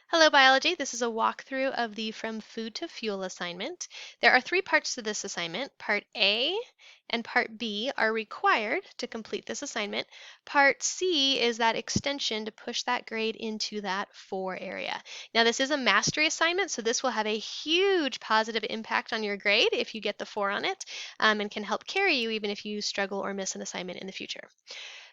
Hello, biology. This is a walkthrough of the From Food to Fuel assignment. There are three parts to this assignment. Part A and Part B are required to complete this assignment. Part C is that extension to push that grade into that 4 area. Now, this is a mastery assignment, so this will have a huge positive impact on your grade if you get the 4 on it, and can help carry you even if you struggle or miss an assignment in the future.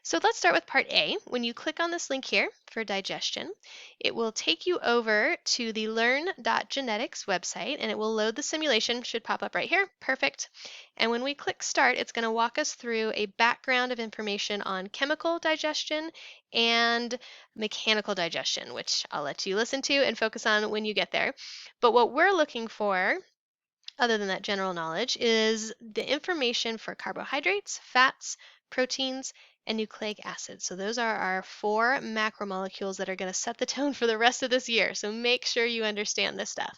So let's start with part A. When you click on this link here for digestion, it will take you over to the learn.genetics website and it will load the simulation, should pop up right here, perfect. And when we click start, it's going to walk us through a background of information on chemical digestion and mechanical digestion, which I'll let you listen to and focus on when you get there. But what we're looking for, other than that general knowledge, is the information for carbohydrates, fats, proteins, and nucleic acids. So those are our 4 macromolecules that are going to set the tone for the rest of this year. So make sure you understand this stuff.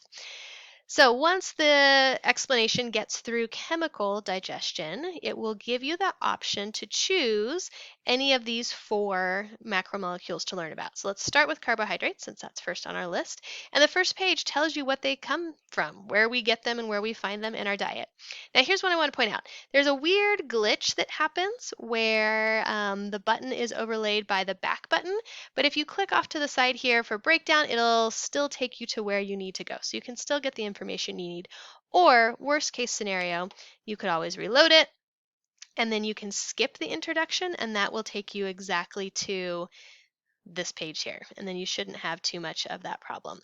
So once the explanation gets through chemical digestion, it will give you the option to choose any of these 4 macromolecules to learn about. So let's start with carbohydrates, since that's first on our list. And the first page tells you what they come from, where we get them and where we find them in our diet. Now here's what I want to point out. There's a weird glitch that happens where the button is overlaid by the back button, but if you click off to the side here for breakdown, it'll still take you to where you need to go. So you can still get the information you need. Or worst case scenario, you could always reload it and then you can skip the introduction and that will take you exactly to this page here, and then you shouldn't have too much of that problem.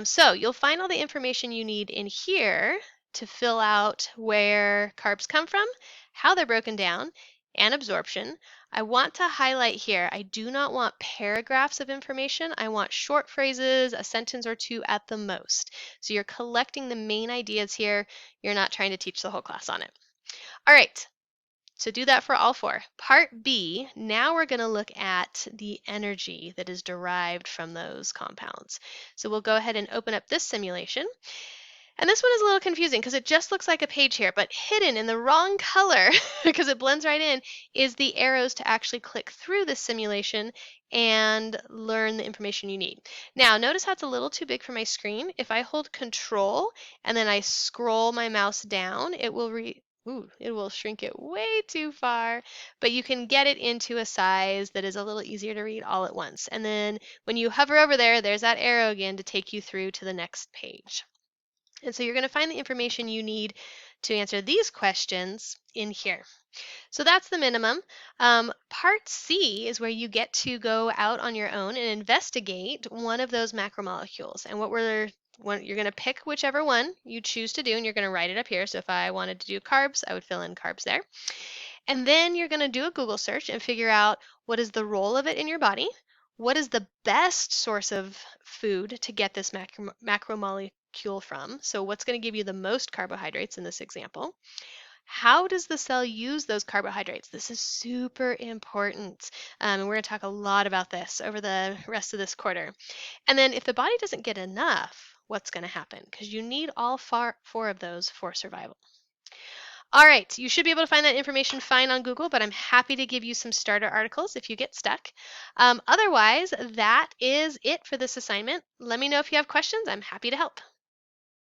So you'll find all the information you need in here to fill out where carbs come from, how they're broken down, and absorption. I want to highlight here, I do not want paragraphs of information. I want short phrases, a sentence or 2 at the most. So you're collecting the main ideas here. You're not trying to teach the whole class on it. All right, so do that for all 4. Part B, now we're going to look at the energy that is derived from those compounds. So we'll go ahead and open up this simulation. And this one is a little confusing because it just looks like a page here, but hidden in the wrong color, because it blends right in, is the arrows to actually click through this simulation and learn the information you need. Now, notice how it's a little too big for my screen. If I hold Control and then I scroll my mouse down, it will shrink it way too far, but you can get it into a size that is a little easier to read all at once. And then when you hover over there, there's that arrow again to take you through to the next page. And so you're going to find the information you need to answer these questions in here. So that's the minimum. Part C is where you get to go out on your own and investigate one of those macromolecules. And you're going to pick whichever one you choose to do, and you're going to write it up here. So if I wanted to do carbs, I would fill in carbs there. And then you're going to do a Google search and figure out what is the role of it in your body, what is the best source of food to get this macromolecule from. So what's going to give you the most carbohydrates in this example? How does the cell use those carbohydrates? This is super important. And we're going to talk a lot about this over the rest of this quarter. And then if the body doesn't get enough, what's going to happen? Because you need all 4 of those for survival. All right, you should be able to find that information fine on Google, but I'm happy to give you some starter articles if you get stuck. Otherwise, that is it for this assignment. Let me know if you have questions. I'm happy to help.